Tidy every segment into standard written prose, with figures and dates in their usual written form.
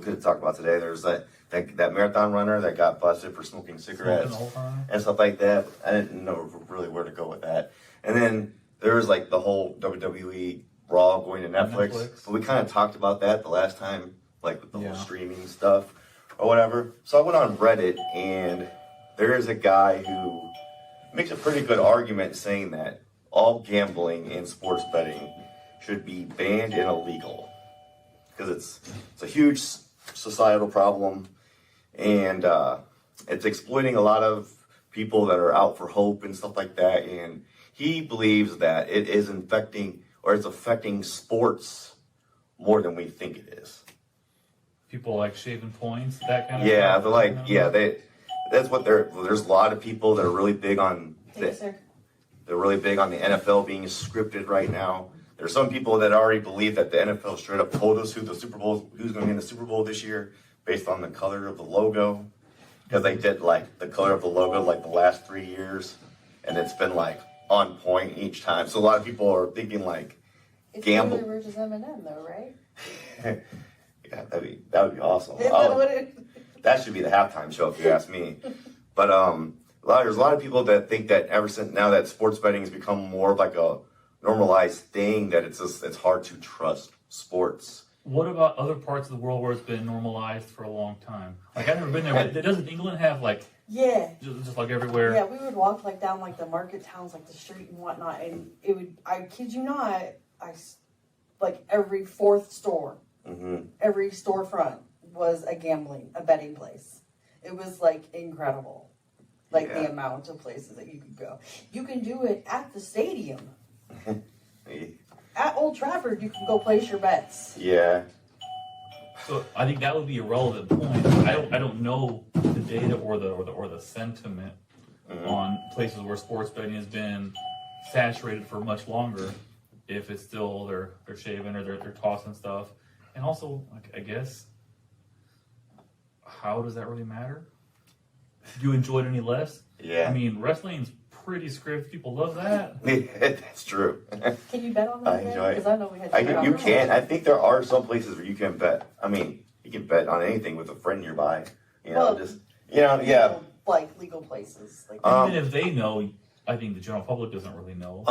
could talk about today. There's that marathon runner that got busted for smoking cigarettes and stuff like that. I didn't know really where to go with that. And then there's like the whole WWE Raw going to Netflix. But we kind of talked about that the last time, like with the whole streaming stuff or whatever. So I went on Reddit, and there is a guy who makes a pretty good argument saying that all gambling and sports betting should be banned and illegal because it's a huge societal problem, and it's exploiting a lot of people that are out for hope and stuff like that. And he believes that it is it's affecting sports more than we think it is. People like shaving points, that kind of stuff. They're like, that's what there's a lot of people that are really big on they're really big on the NFL being scripted right now. There's some people that already believe that the NFL straight up told us who's going to be in the Super Bowl this year based on the color of the logo, because they did like the color of the logo like the last 3 years, and it's been like on point each time. So a lot of people are thinking like gamble. It's versus Eminem though, right? Yeah, that'd be awesome. Is that what it is? That should be the halftime show if you ask me. But there's a lot of people that think that ever since now that sports betting has become more of like a normalized thing, that it's hard to trust sports. What about other parts of the world where it's been normalized for a long time? Like, I've never been there, but doesn't England have like just like everywhere? Yeah, we would walk like down like the market towns, like the street and whatnot, and it would, I kid you not, like every fourth store, every storefront was a betting place. It was like incredible. Like the amount of places that you could go. You can do it at the stadium. At Old Trafford, you can go place your bets. Yeah. So I think that would be a relevant point. I don't know the data or the sentiment on places where sports betting has been saturated for much longer. If it's still they're shaving or they're tossing stuff, and also like, I guess, how does that really matter? Do you enjoy it any less? Yeah. I mean, wrestling's pretty scripted. People love that. That's true. Can you bet on that? I enjoy it. Because I know we had. You can. I think there are some places where you can bet. I mean, you can bet on anything with a friend nearby. Like legal places. Like even if they know, I think the general public doesn't really know.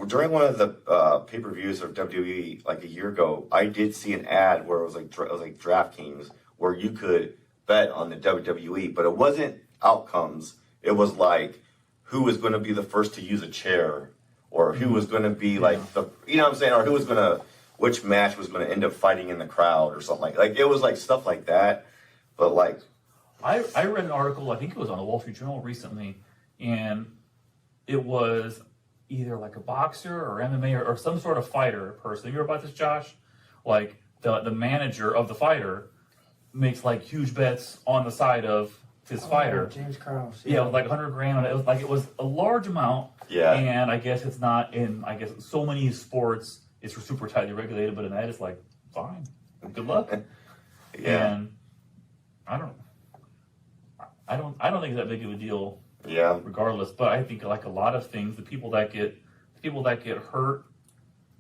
During one of the pay-per-views of WWE like a year ago, I did see an ad where it was like DraftKings, where you could bet on the WWE, but it wasn't outcomes. It was like who was going to be the first to use a chair, or who was going to be like the, you know what I'm saying, or which match was going to end up fighting in the crowd or something like it was like stuff like that. But like, I read an article, I think it was on the Wall Street Journal recently, and it was either like a boxer or MMA or some sort of fighter person. You hear about this, Josh? Like the manager of the fighter makes like huge bets on the side of his fighter. James Krause. Yeah, it was like 100 grand on it. It was a large amount. Yeah. And I guess it's not in, so many sports it's super tightly regulated, but in that it's like, fine. Good luck. Yeah. And I don't think it's that big of a deal. Yeah. Regardless, but I think like a lot of things, the people that get hurt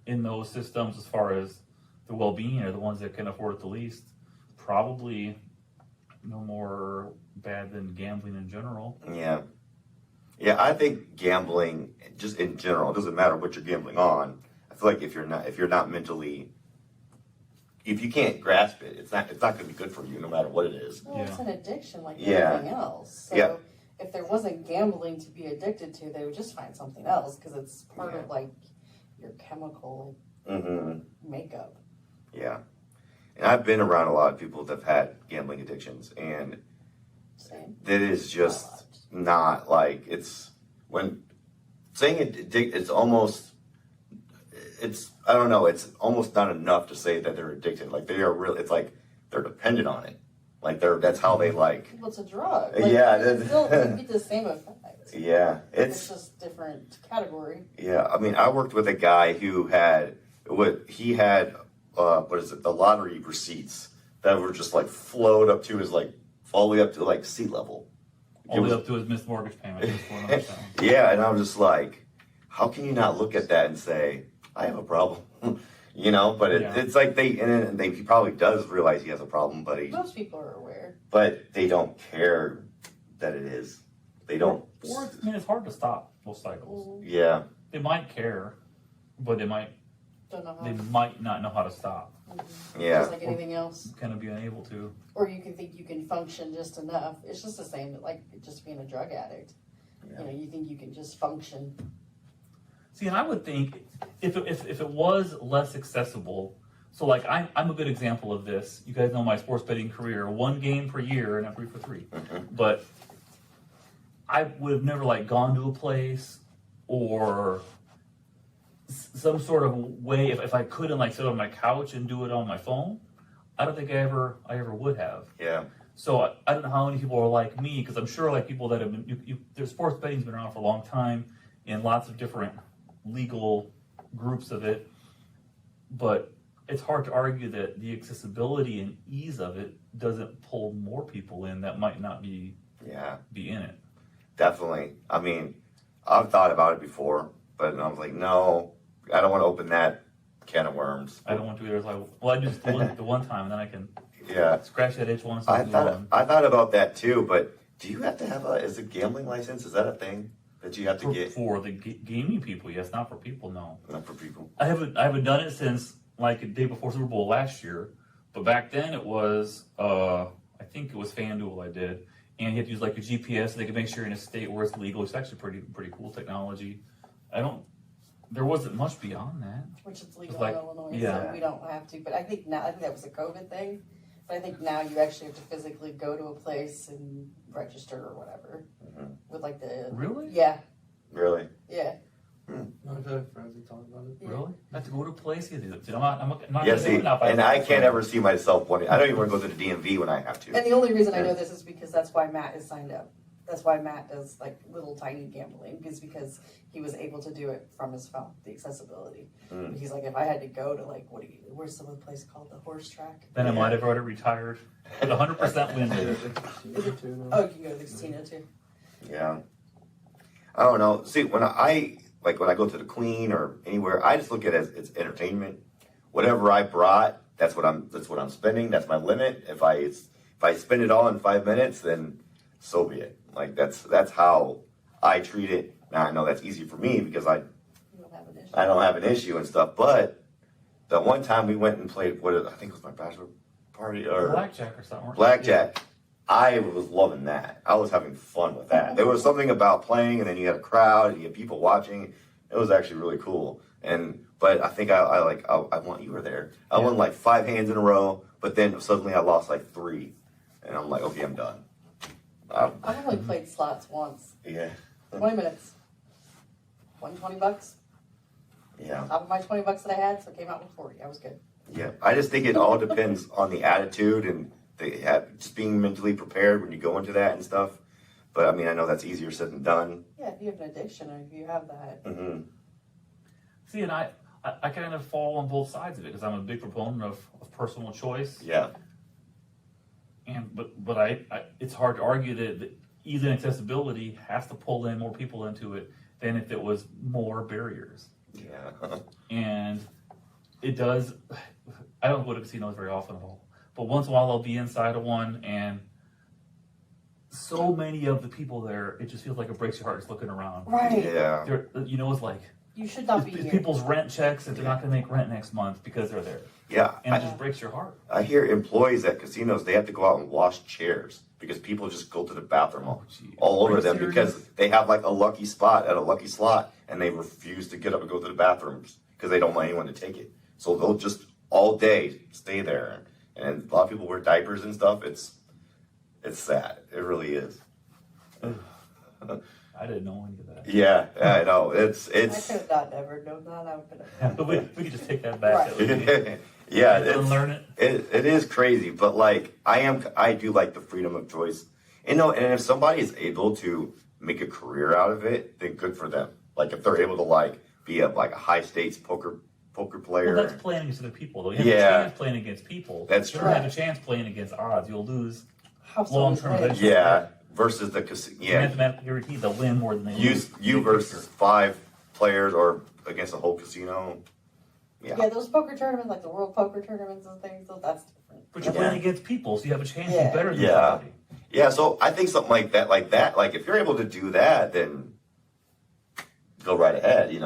in those systems, as far as the well-being, are the ones that can afford it the least. Probably no more bad than gambling in general. Yeah. Yeah, I think gambling just in general, it doesn't matter what you're gambling on. I feel like if you're not mentally, if you can't grasp it, it's not going to be good for you no matter what it is. Well, it's an addiction like Yeah. everything else. So if there wasn't gambling to be addicted to, they would just find something else, because it's part of like your chemical makeup. Yeah. And I've been around a lot of people that have had gambling addictions, and that is just not like, it's when saying it's almost, I don't know, it's almost not enough to say that they're addicted. Like they are really, it's like they're dependent on it. Like that's how they like. Well, it's a drug. Like, yeah. You still get the same effect. Yeah. It's just different category. Yeah. I mean, I worked with a guy who had the lottery receipts that were just like flowed up to his all the way up to like sea level. All the way up to his missed mortgage payment. Yeah, and I was just like, how can you not look at that and say, I have a problem? You know, but Yeah. it's like he probably does realize he has a problem, Most people are aware. but they don't care that it is. They don't. Or I mean, it's hard to stop those cycles. Yeah. They might care, but they might Don't know how. not know how to stop. Yeah. Just like anything else. Kind of be unable to. Or you can think you can function just enough. It's just the same, like just being a drug addict. Yeah. You know, you think you can just function. See, and I would think if it was less accessible, so like I'm a good example of this. You guys know my sports betting career, 1 game per year and I'm 3 for 3. But I would have never like gone to a place or some sort of way if I couldn't like sit on my couch and do it on my phone. I don't think I ever would have. Yeah. So I don't know how many people are like me, because I'm sure like people that have been, there's sports betting's been around for a long time in lots of different legal groups of it, but it's hard to argue that the accessibility and ease of it doesn't pull more people in that might not be in it. Definitely. I mean, I've thought about it before, but I was like, no, I don't want to open that can of worms. I don't want to either. It's like, well, I do just the one time, and then I can scratch that itch once. I thought about that too, but do you have to have is a gambling license? Is that a thing that you have to get? For the gaming people, yes, not for people, no. Not for people. I haven't done it since like the day before Super Bowl last year, but back then it was I think it was FanDuel I did, and you have to use like your GPS so they can make sure you're in a state where it's legal. It's actually pretty cool technology. There wasn't much beyond that. Which is legal like- in Illinois, yeah. so we don't have to. But I think that was a COVID thing. But I think now you actually have to physically go to a place and register or whatever. With like the Really? Yeah, Really? yeah. I've had friends who talk about it. Really? I have to go to a place. I'm not Yeah, gonna do see, it now. and I can't ever see myself wanting. I don't even want to go to the DMV when I have to. And the only reason I know this is because that's why Matt is signed up. That's why Matt does like little tiny gambling, is because he was able to do it from his phone, the accessibility. He's like, if I had to go to like, where's some other place called the horse track? Then I might have already retired with 100% win rate. Oh, you can go to the casino too. Yeah. I don't know. See, when I go to the Queen or anywhere, I just look at it as it's entertainment. Whatever I brought, that's what I'm spending. That's my limit. If I spend it all in 5 minutes, then so be it. Like that's how I treat it. Now I know that's easy for me because You don't have an issue. I don't have an issue and stuff. But the one time we went and played I think it was my bachelor party or Blackjack or something. Blackjack. I was loving that. I was having fun with that. There was something about playing, and then you had a crowd, and you had people watching. It was actually really cool. But I think I want you were there. I won like 5 hands in a row, but then suddenly I lost like 3, and I'm like, okay, I'm done. I've only played slots once. Yeah, 20 minutes. Won $20. yeah, Top of my $20 that I had, so it came out with 40. I was good. yeah. I just think it all depends on the attitude and just being mentally prepared when you go into that and stuff. But I mean, I know that's easier said than done. Yeah, if you have an addiction or if you have that. Mm-hmm. See, and I kind of fall on both sides of it because I'm a big proponent of personal choice. Yeah, But I it's hard to argue that ease and accessibility has to pull in more people into it than if it was more barriers. yeah, And it does. I don't go to casinos very often at all, but once in a while I'll be inside of one, and so many of the people there, it just feels like it breaks your heart just looking around. Right. yeah. It's like You should not be it's here. people's rent checks that they're not going to make rent next month because they're there, Yeah, and it just breaks your heart. I hear employees at casinos, they have to go out and wash chairs because people just go to the bathroom Gee. all Are over you them serious? because they have like a lucky spot at a lucky slot and they refuse to get up and go to the bathrooms because they don't want anyone to take it. So they'll just all day stay there. And a lot of people wear diapers and stuff. It's sad. It really is. I didn't know any of that. Yeah, I know. I could have not never known that. I would have. But we could just take that back. Right. yeah, Unlearn it. It is crazy, but like I do like the freedom of choice. And if somebody is able to make a career out of it, then good for them. Like if they're able to like be a high stakes poker player. Well, that's playing against other people, though. You have Yeah. a chance playing against people. That's You true. don't have a chance playing against odds. You'll lose How so long-term is it? eventually. Yeah, versus the casino. You Yeah, mathematically guaranteed they'll win more than they lose. you Big versus picture. 5 players or against a whole casino. Yeah, those poker tournaments, like the World Poker tournaments and things, so that's different. But you're playing against people, so you have a chance to Yeah. be better than Yeah. somebody. Yeah, so I think something like that, like if you're able to do that, then go right ahead. You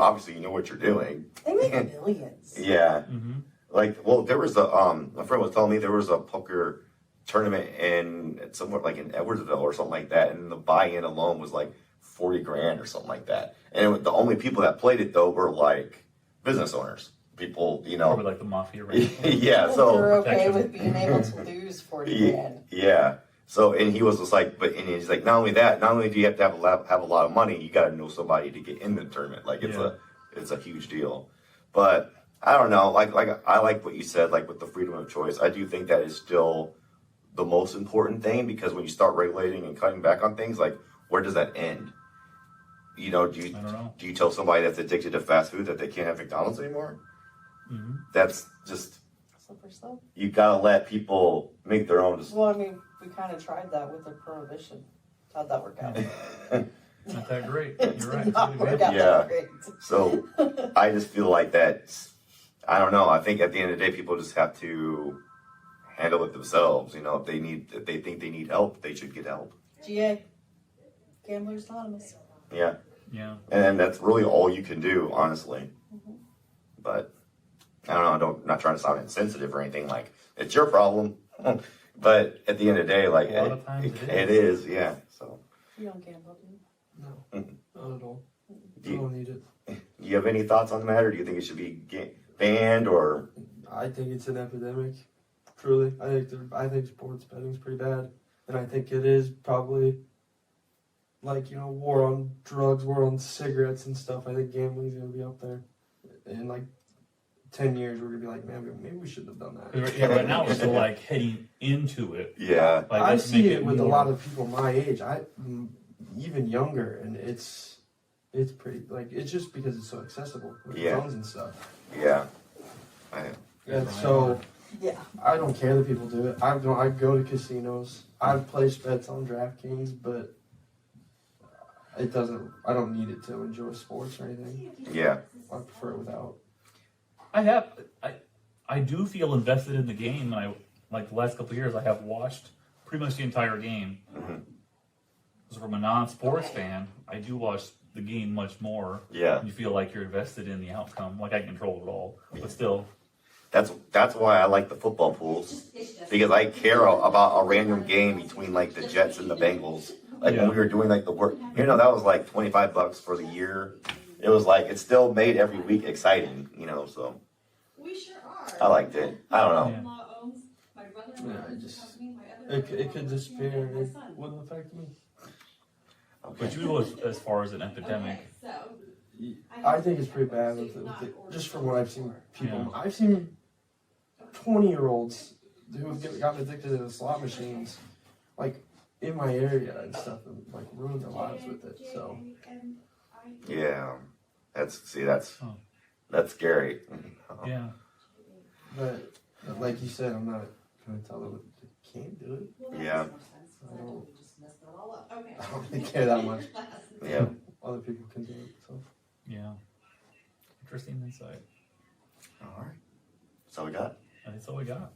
obviously you know what you're doing. They make millions. Yeah. Mm-hmm. Like, well, there was my friend was telling me there was a poker tournament in somewhere like in Edwardsville or something like that, and the buy-in alone was like 40 grand or something like that. And the only people that played it though were like business owners, people, Probably like the mafia, right? yeah. So They're okay protection. with being able to lose 40 grand. yeah. So, and he was just like, and he's like, not only that, not only do you have to have a lot of money, you got to know somebody to get in the tournament. Like it's a huge deal. But I don't know. Like I like what you said. Like with the freedom of choice, I do think that is still the most important thing, because when you start regulating and cutting back on things, like where does that end? I don't know. Do you tell somebody that's addicted to fast food that they can't have McDonald's anymore? Mm-hmm. That's just, Slippery slope. you gotta let people make their own decisions. Well, I mean, we kind of tried that with the prohibition. How'd that work out? Not that great. It You're did right. not work out Yeah. that great. So I just feel like that. I don't know. I think at the end of the day, people just have to handle it themselves. If they think they need help, they should get help. GA, Gamblers Anonymous. Yeah, Yeah. and that's really all you can do, honestly. Mhm. But I don't know. I'm not trying to sound insensitive or anything. Like it's your problem. But at the end of the day, like A lot of times it is. Yeah. So You don't gamble, do you? No, not at all. Do I you- don't need it. do you have any thoughts on the matter? Do you think it should be banned or? I think it's an epidemic. Truly, I think sports betting's pretty bad, and I think it is probably like war on drugs, war on cigarettes and stuff. I think gambling's gonna be up there in like 10 years. We're gonna be like, man, maybe we shouldn't have done that. Yeah, right now we're still like heading into it. Yeah. Like, I let's see make it with a more- lot of people my age. Even younger, and it's pretty like it's just because it's so accessible with Yeah. phones and stuff. Yeah. And so Yeah. I don't care that people do it. I go to casinos. I've placed bets on DraftKings, but it doesn't. I don't need it to enjoy sports or anything. Yeah. I prefer it without. I do feel invested in the game, and I like the last couple of years I have watched pretty much the entire game. Mhm. So from a non-sports fan, I do watch the game much more. Yeah. You feel like you're invested in the outcome, like I control it all, but still. That's why I like the football pools, because I care about a random game between like the Jets and the Bengals. Like when we were doing like the work, that was like $25 for the year. It was like it still made every week exciting, So We sure are. I liked it. I don't know. My mother-in-law owns, my brother-in-law Yeah, I owns the just- company, my other It could disappear, and my it son. wouldn't affect me. But you go as far as an epidemic. Okay, so. I think it's pretty bad with it, just from what I've seen. People, Yeah. I've seen 20-year-olds who have gotten addicted to the slot machines, like in my area and stuff, and like ruined their lives with it. So Yeah. That's Oh. that's scary. Yeah. But like you said, I'm not gonna tell them they can't do it. Yeah. I don't, Okay. I don't really care that much. Yeah. Other people can do it. So Yeah. Interesting insight. All right. So we got. That's all we got.